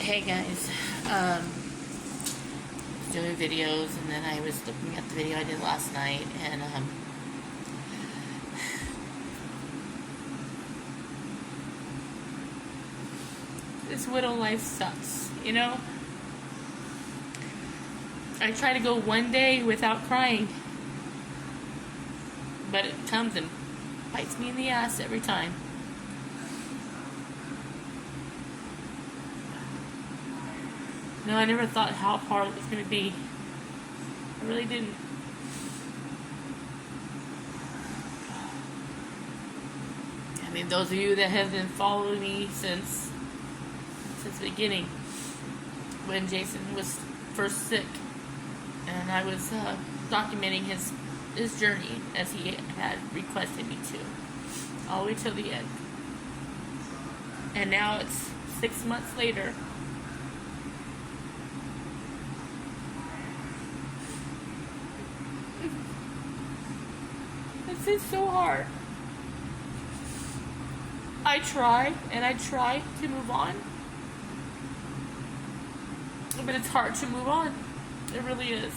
Hey guys, doing videos, and then I was looking at the video I did last night, and this widow life sucks, you know? I try to go one day without crying, but it comes and bites me in the ass every time. No, I never thought how hard it was going to be. I really didn't. I mean, those of you that have been following me since the beginning, when Jason was first sick, and I was documenting his journey as he had requested me to, all the way till the end. And now it's 6 months later. This is so hard. I try to move on, but it's hard to move on. It really is.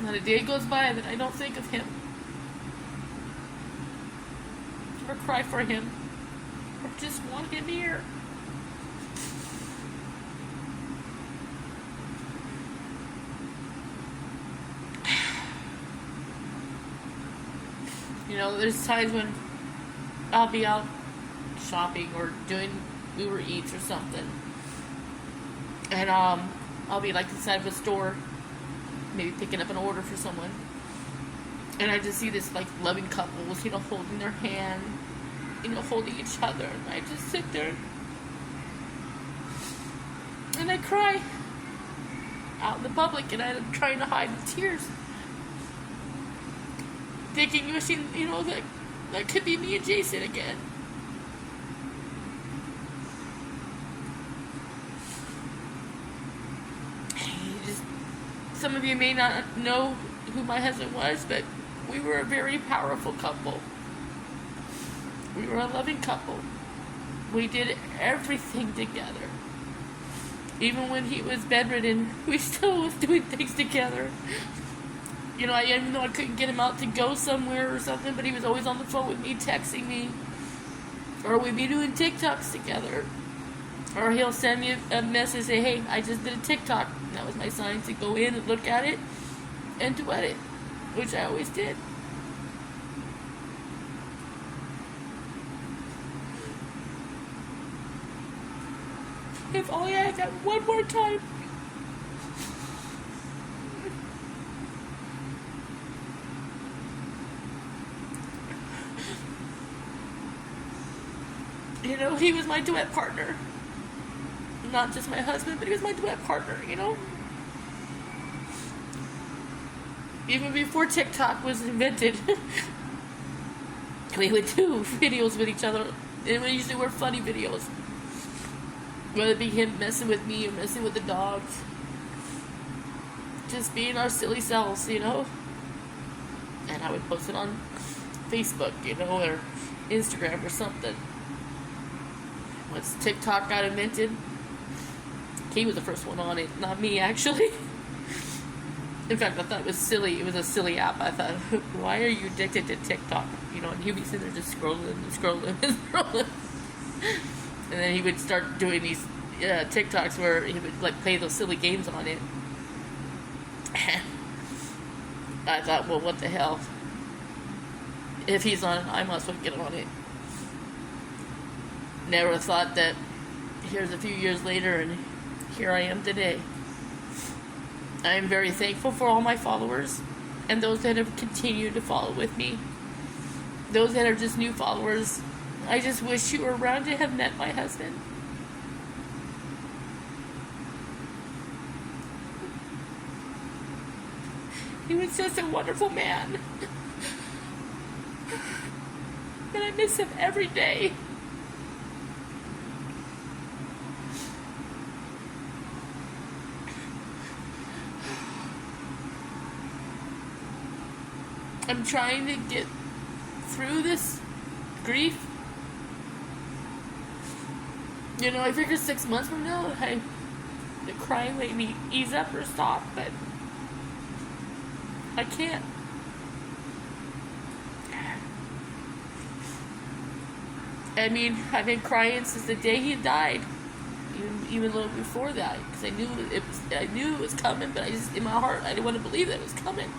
Not a day goes by that I don't think of him, or cry for him, or just want him here. You know, there's times when I'll be out shopping or doing Uber Eats or something, and I'll be like inside of a store, maybe picking up an order for someone, and I just see this like loving couples, you know, holding their hand, you know, holding each other, and I just sit there and I cry out in the public, and I'm trying to hide the tears, thinking, wishing, you know, that could be me and Jason again. Some of you may not know who my husband was, but we were a very powerful couple. We were a loving couple. We did everything together. Even when he was bedridden, we still was doing things together. You know, even though I couldn't get him out to go somewhere or something, but he was always on the phone with me, texting me. Or we'd be doing TikToks together. Or he'll send me a message, say, hey, I just did a TikTok. And that was my sign to go in and look at it and duet it, which I always did. If only I had that one more time. You know, he was my duet partner. Not just my husband, but he was my duet partner, you know? Even before TikTok was invented, we would do videos with each other, and we usually were funny videos. Whether it be him messing with me or messing with the dogs. Just being our silly selves, you know? And I would post it on Facebook, you know, or Instagram or something. Once TikTok got invented, he was the first one on it, not me, actually. In fact, I thought it was silly. It was a silly app. I thought, why are you addicted to TikTok? You know, and he'd be sitting there just scrolling and scrolling and scrolling. And then he would start doing these TikToks where he would like play those silly games on it. I thought, well, what the hell? If he's on it, I might as well get on it. Never thought that here's a few years later and here I am today. I am very thankful for all my followers and those that have continued to follow with me. Those that are just new followers, I just wish you were around to have met my husband. He was just a wonderful man. And I miss him every day. I'm trying to get through this grief You know, I figure 6 months from now, hey, the crying made me ease up or stop, but I can't. I mean, I've been crying since the day he died, even a little before that, because I knew it was coming, but I just, in my heart, I didn't want to believe that it was coming.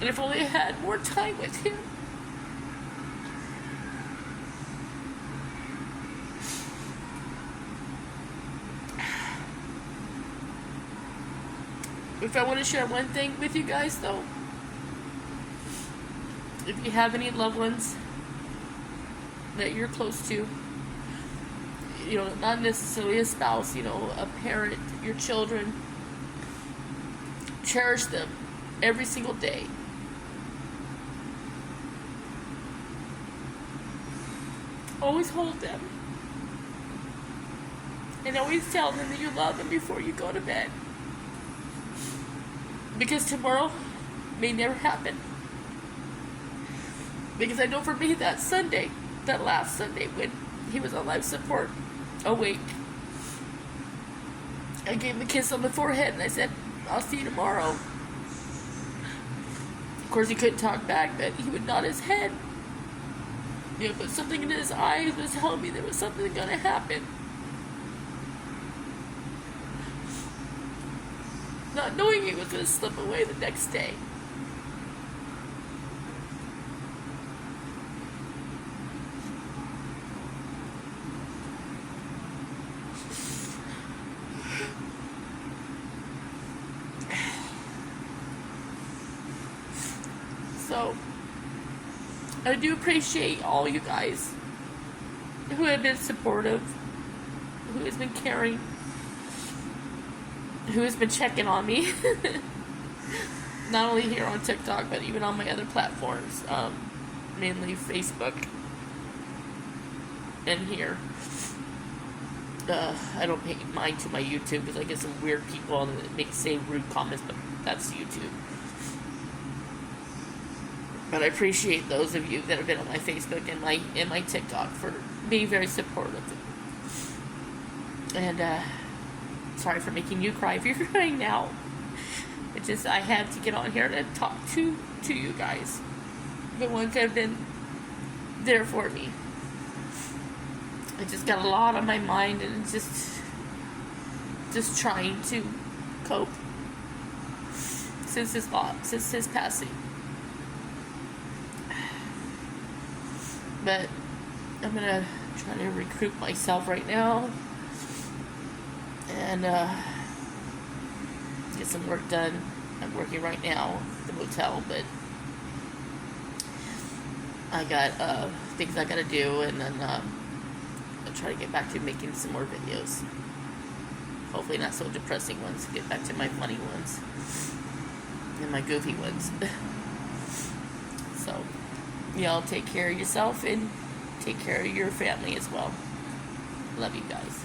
And if only I had more time with him. If I want to share one thing with you guys, though, if you have any loved ones that you're close to, you know, not necessarily a spouse, you know, a parent, your children, cherish them every single day. Always hold them. And always tell them that you love them before you go to bed. Because tomorrow may never happen. Because I know for me that Sunday, that last Sunday when he was on life support, awake, I gave him a kiss on the forehead and I said, I'll see you tomorrow. Of course he couldn't talk back, but he would nod his head. You know, but something in his eyes was telling me there was something going to happen. Not knowing he was going to slip away the next day. So, I do appreciate all you guys who have been supportive, who has been caring, who has been checking on me. Not only here on TikTok, but even on my other platforms, mainly Facebook and here. I don't pay mind to my YouTube because I get some weird people on that say rude comments, but that's YouTube. But I appreciate those of you that have been on my Facebook and my TikTok for being very supportive. And sorry for making you cry if you're crying now. It's just I had to get on here to talk to you guys, the ones that have been there for me. I just got a lot on my mind and just trying to cope since his passing. But I'm gonna try to recruit myself right now and get some work done. I'm working right now at the motel, but I got things I gotta do, and then I'll try to get back to making some more videos. Hopefully not so depressing ones. Get back to my funny ones and my goofy ones. So, y'all take care of yourself and take care of your family as well. Love you guys.